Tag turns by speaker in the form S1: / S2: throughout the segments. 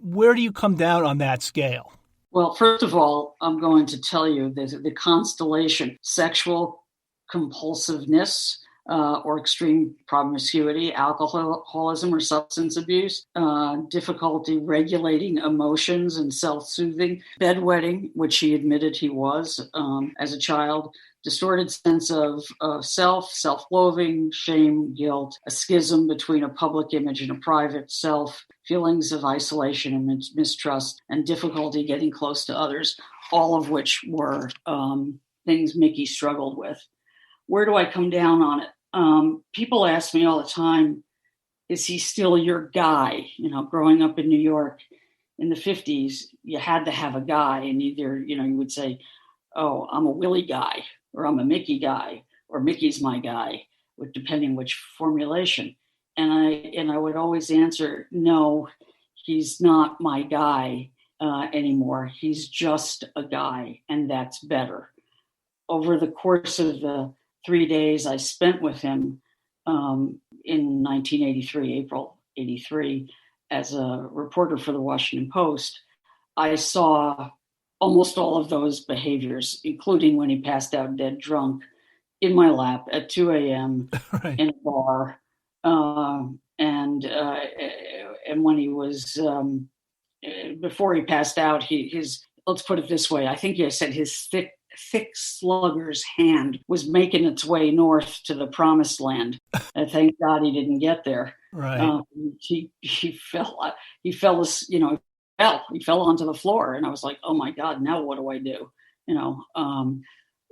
S1: Where do you come down on that scale?
S2: Well, first of all, I'm going to tell you that the constellation sexual compulsiveness or extreme promiscuity, alcoholism or substance abuse, difficulty regulating emotions and self-soothing, bedwetting, which he admitted he was as a child, distorted sense of self-loathing, shame, guilt, a schism between a public image and a private self, feelings of isolation and mistrust, and difficulty getting close to others, all of which were things Mickey struggled with. Where do I come down on it? People ask me all the time, is he still your guy? Growing up in New York in the 50s, you had to have a guy, and either, you would say, oh, I'm a Willie guy, or I'm a Mickey guy, or Mickey's my guy, depending which formulation. And I would always answer, no, he's not my guy anymore. He's just a guy, and that's better. Over the course of the 3 days I spent with him in 1983, April 83, as a reporter for the Washington Post, I saw almost all of those behaviors, including when he passed out dead drunk in my lap at 2 a.m.
S1: Right.
S2: in a bar. And when he was, before he passed out, let's put it this way, I think he said his thick slugger's hand was making its way north to the promised land. And thank God he didn't get there.
S1: Right.
S2: He fell, he fell onto the floor, and I was like, oh my God, now what do I do?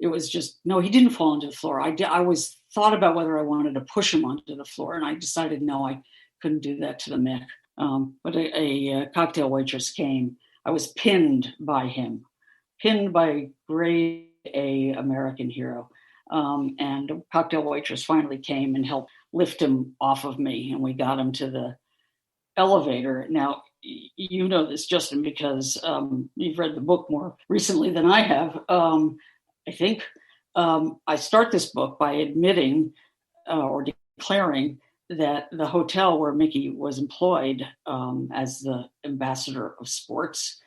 S2: It was just, no, he didn't fall onto the floor. I was thought about whether I wanted to push him onto the floor, and I decided, no, I couldn't do that to the Mick. But a cocktail waitress came. I was pinned by him, pinned by grade A American hero. And a cocktail waitress finally came and helped lift him off of me, and we got him to the elevator. Now, you know this, Justin, because you've read the book more recently than I have. I think I start this book by admitting or declaring that the hotel where Mickey was employed as the ambassador of sports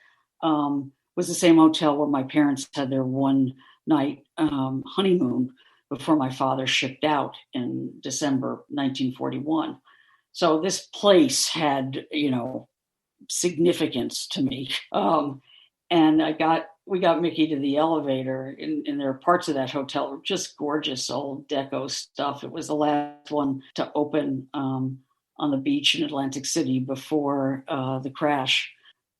S2: was the same hotel where my parents had their one night honeymoon before my father shipped out in December 1941. So this place had, significance to me. And we got Mickey to the elevator, and there are parts of that hotel were just gorgeous old deco stuff. It was the last one to open on the beach in Atlantic City before the crash,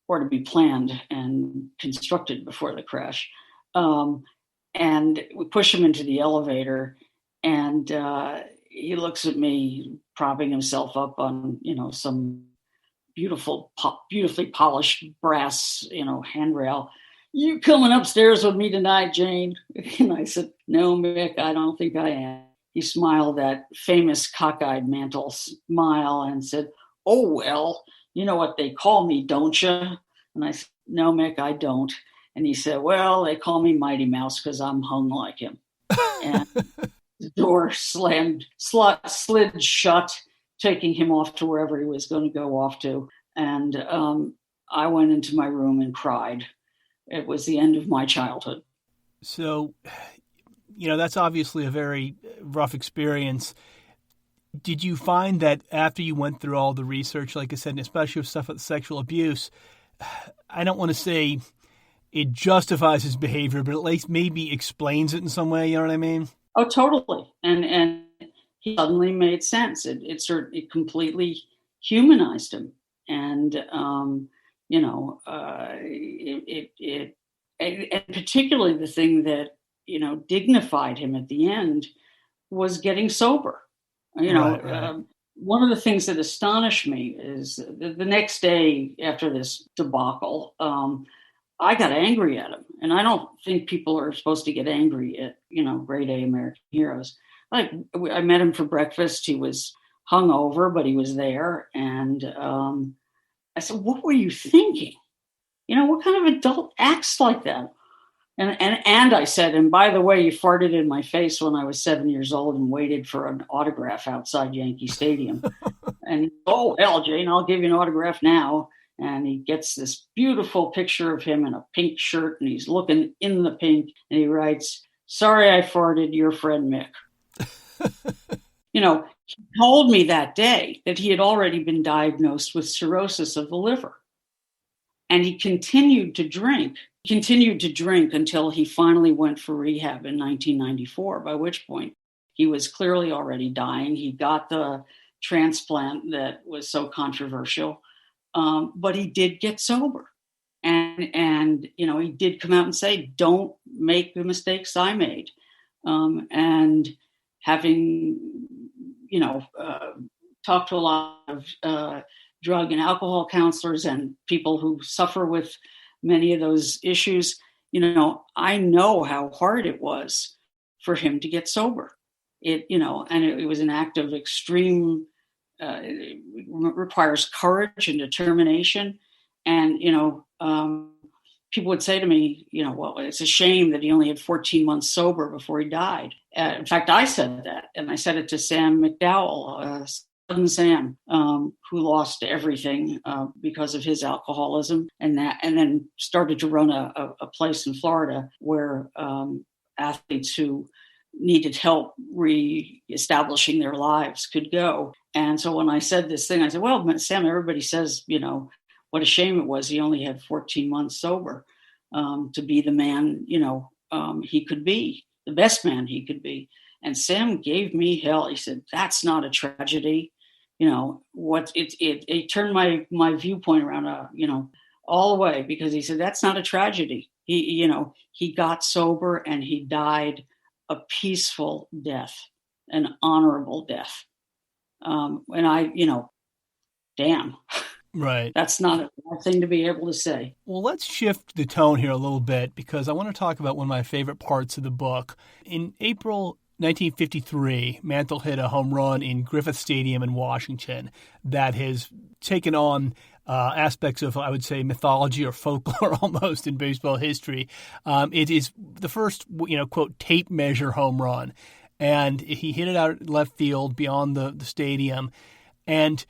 S2: or to be planned and constructed before the crash. And we push him into the elevator, and he looks at me propping himself up on, some beautifully polished brass, handrail. You coming upstairs with me tonight, Jane? And I said, no, Mick, I don't think I am. He smiled that famous cockeyed mantle smile and said, oh, well, you know what they call me, don't you? And I said, no, Mick, I don't. And he said, well, they call me Mighty Mouse because I'm hung like him. And the door slid shut, taking him off to wherever he was going to go off to. And I went into my room and cried. It was the end of my childhood.
S1: So, that's obviously a very rough experience. Did you find that after you went through all the research, like I said, especially with stuff with sexual abuse, I don't want to say it justifies his behavior, but at least maybe explains it in some way, you know what I mean?
S2: Oh, totally. And he suddenly made sense. It completely humanized him. And, and particularly the thing that, dignified him at the end was getting sober.
S1: Right.
S2: One of the things that astonished me is the next day after this debacle, I got angry at him. And I don't think people are supposed to get angry at, grade A American heroes. I met him for breakfast. He was hungover, but he was there. And I said, what were you thinking? What kind of adult acts like that? And I said, and by the way, you farted in my face when I was 7 years old and waited for an autograph outside Yankee Stadium. And, oh, hell, Jane, I'll give you an autograph now. And he gets this beautiful picture of him in a pink shirt, and he's looking in the pink, and he writes, "Sorry I farted, your friend Mick." He told me that day that he had already been diagnosed with cirrhosis of the liver. And he continued to drink until he finally went for rehab in 1994, by which point he was clearly already dying. He got the transplant that was so controversial, but he did get sober. And he did come out and say, "Don't make the mistakes I made." And having, talked to a lot of drug and alcohol counselors and people who suffer with many of those issues, I know how hard it was for him to get sober. It was an act of extreme, it requires courage and determination. And, people would say to me, well, it's a shame that he only had 14 months sober before he died. In fact, I said that, and I said it to Sam McDowell, Sam, who lost everything because of his alcoholism, and then started to run a place in Florida where athletes who needed help reestablishing their lives could go. And so when I said this thing, I said, "Well, Sam, everybody says, what a shame it was he only had 14 months sober to be the man, he could be, the best man he could be." And Sam gave me hell. He said, "That's not a tragedy." It turned my viewpoint around, all the way, because he said, "That's not a tragedy." He got sober and he died a peaceful death, an honorable death. Damn.
S1: Right.
S2: That's not a bad thing to be able to say.
S1: Well, let's shift the tone here a little bit, because I want to talk about one of my favorite parts of the book. In April 1953, Mantle hit a home run in Griffith Stadium in Washington that has taken on aspects of, I would say, mythology or folklore almost in baseball history. It is the first, quote, tape measure home run. And he hit it out left field beyond the stadium. And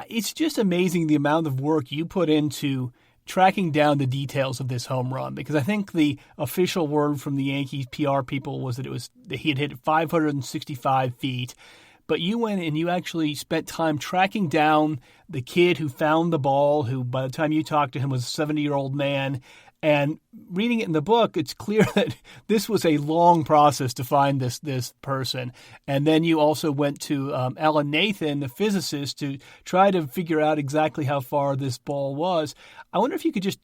S1: it's just amazing the amount of work you put into tracking down the details of this home run, because I think the official word from the Yankees PR people was that he had hit 565 feet. But you went and you actually spent time tracking down the kid who found the ball, who by the time you talked to him was a 70-year-old man. And reading it in the book, it's clear that this was a long process to find this person. And then you also went to Alan Nathan, the physicist, to try to figure out exactly how far this ball was. I wonder if you could just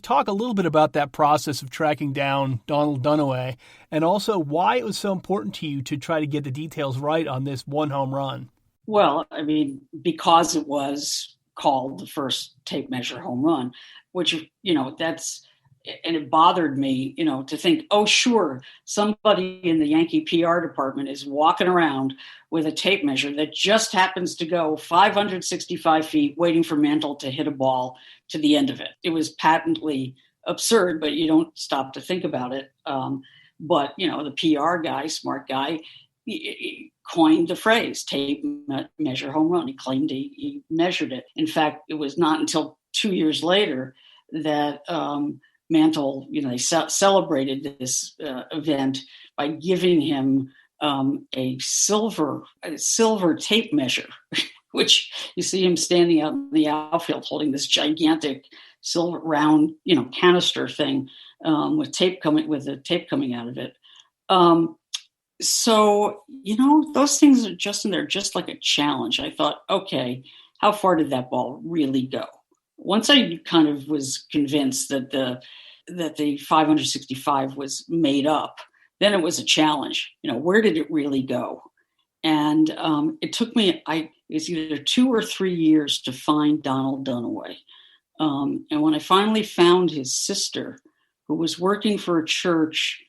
S1: talk a little bit about that process of tracking down Donald Dunaway, and also why it was so important to you to try to get the details right on this one home run.
S2: Well, because it was called the first tape measure home run, which, and it bothered me, to think, oh, sure, somebody in the Yankee PR department is walking around with a tape measure that just happens to go 565 feet waiting for Mantle to hit a ball to the end of it. It was patently absurd, but you don't stop to think about it. But, the PR guy, smart guy, he coined the phrase tape measure home run. He claimed he measured it. In fact, it was not until 2 years later that Mantle, they celebrated this event by giving him a silver tape measure, which you see him standing out in the outfield holding this gigantic silver round, canister thing with the tape coming out of it. So, those things are they're just like a challenge. I thought, okay, how far did that ball really go? Once I kind of was convinced that the 565 was made up, then it was a challenge. Where did it really go? And it took me, it's either 2 or 3 years to find Donald Dunaway. And when I finally found his sister, who was working for a church,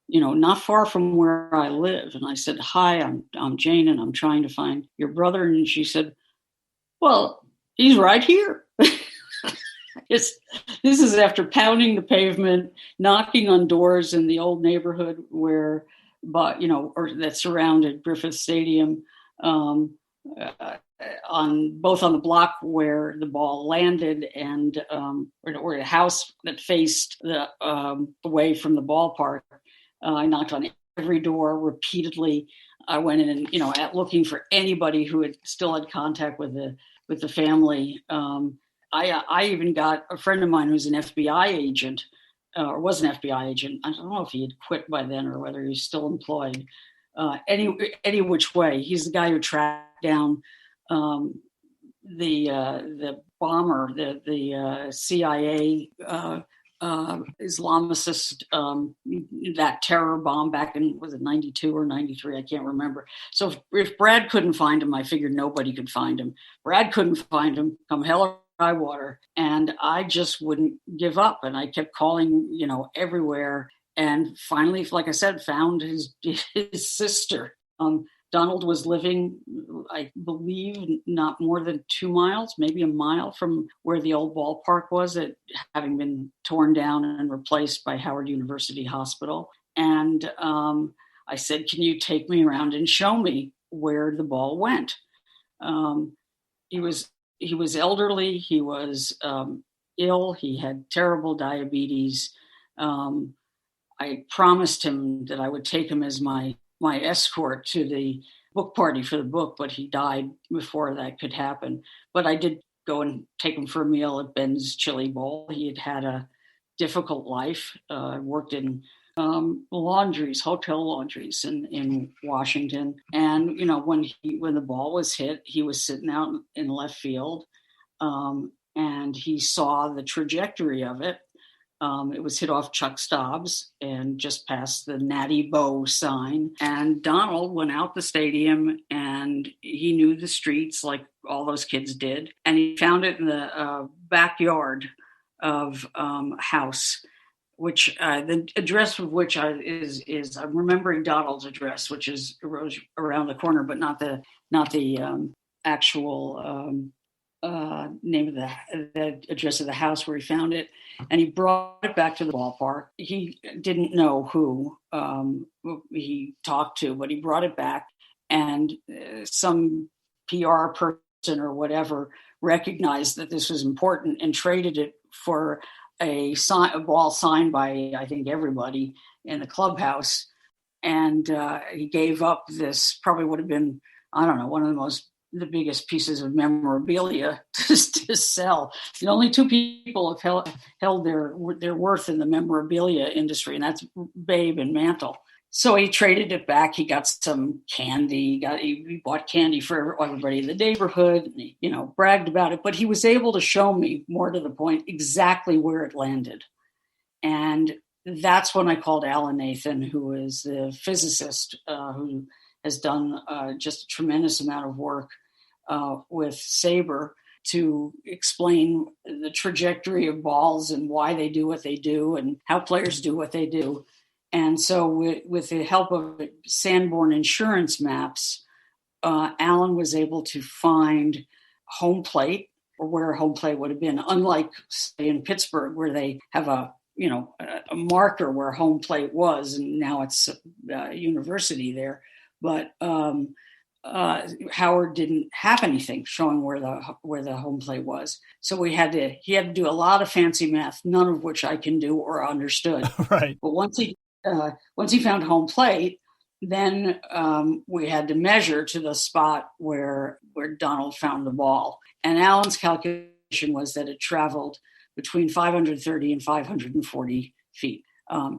S2: not far from where I live, and I said, "Hi, I'm Jane, and I'm trying to find your brother." And she said, "Well, he's right here." This is after pounding the pavement, knocking on doors in the old neighborhood that surrounded Griffith Stadium, on both on the block where the ball landed and or the house that faced the away from the ballpark. I knocked on every door repeatedly. I went in and looking for anybody who had still had contact with the family. I even got a friend of mine who's an FBI agent, or was an FBI agent. I don't know if he had quit by then or whether he's still employed. Any which way, he's the guy who tracked down the bomber, the CIA Islamicist, that terror bomb back in, was it 92 or 93? I can't remember. So if Brad couldn't find him, I figured nobody could find him. Brad couldn't find him, come hell or high water. And I just wouldn't give up. And I kept calling, everywhere. And finally, like I said, found his sister. Donald was living, I believe, not more than 2 miles, maybe a mile from where the old ballpark was, having been torn down and replaced by Howard University Hospital. And I said, can you take me around and show me where the ball went? He was elderly. He was ill. He had terrible diabetes. I promised him that I would take him as my escort to the book party for the book, but he died before that could happen. But I did go and take him for a meal at Ben's Chili Bowl. He had a difficult life. Worked in laundries, hotel laundries in Washington. And, when the ball was hit, he was sitting out in left field, and he saw the trajectory of it. It was hit off Chuck Stobbs and just past the Natty Bow sign. And Donald went out the stadium and he knew the streets like all those kids did. And he found it in the backyard of a house, which the address of which is I'm remembering Donald's address, which is around the corner, but not the actual name of the address of the house where he found it. And he brought it back to the ballpark. He didn't know who he talked to, but he brought it back, and some PR person or whatever recognized that this was important and traded it for a ball signed by, I think, everybody in the clubhouse. And he gave up this, probably would have been, I don't know, one of the biggest pieces of memorabilia to sell. The only two people have held their worth in the memorabilia industry, and that's Babe and Mantle. So he traded it back. He got some candy. He bought candy for everybody in the neighborhood. And he, bragged about it. But he was able to show me, more to the point, exactly where it landed. And that's when I called Alan Nathan, who is the physicist who has done just a tremendous amount of work with Sabre to explain the trajectory of balls and why they do what they do and how players do what they do. And so with the help of Sanborn insurance maps, Alan was able to find home plate, or where home plate would have been, unlike, say, in Pittsburgh, where they have a marker where home plate was, and now it's university there. But Howard didn't have anything showing where the home plate was. So he had to do a lot of fancy math, none of which I can do or understood.
S1: Right.
S2: But once he found home plate, then we had to measure to the spot where Donald found the ball. And Alan's calculation was that it traveled between 530 and 540 feet.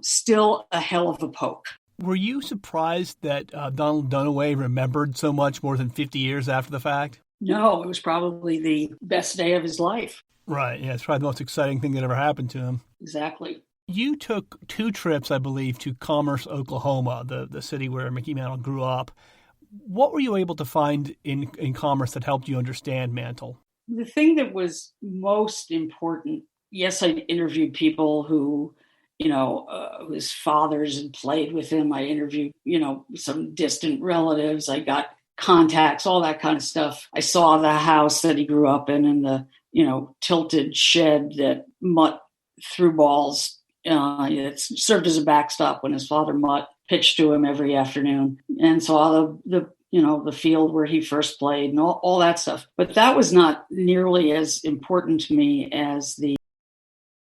S2: Still a hell of a poke.
S1: Were you surprised that Donald Dunaway remembered so much more than 50 years after the fact?
S2: No, it was probably the best day of his life.
S1: Right. Yeah, it's probably the most exciting thing that ever happened to him.
S2: Exactly.
S1: You took 2 trips, I believe, to Commerce, Oklahoma, the city where Mickey Mantle grew up. What were you able to find in Commerce that helped you understand Mantle?
S2: The thing that was most important, yes, I interviewed people who his fathers had played with him. I interviewed, some distant relatives. I got contacts, all that kind of stuff. I saw the house that he grew up in and the, tilted shed that Mutt threw balls. It served as a backstop when his father Mutt pitched to him every afternoon, and saw the the field where he first played and all that stuff. But that was not nearly as important to me as the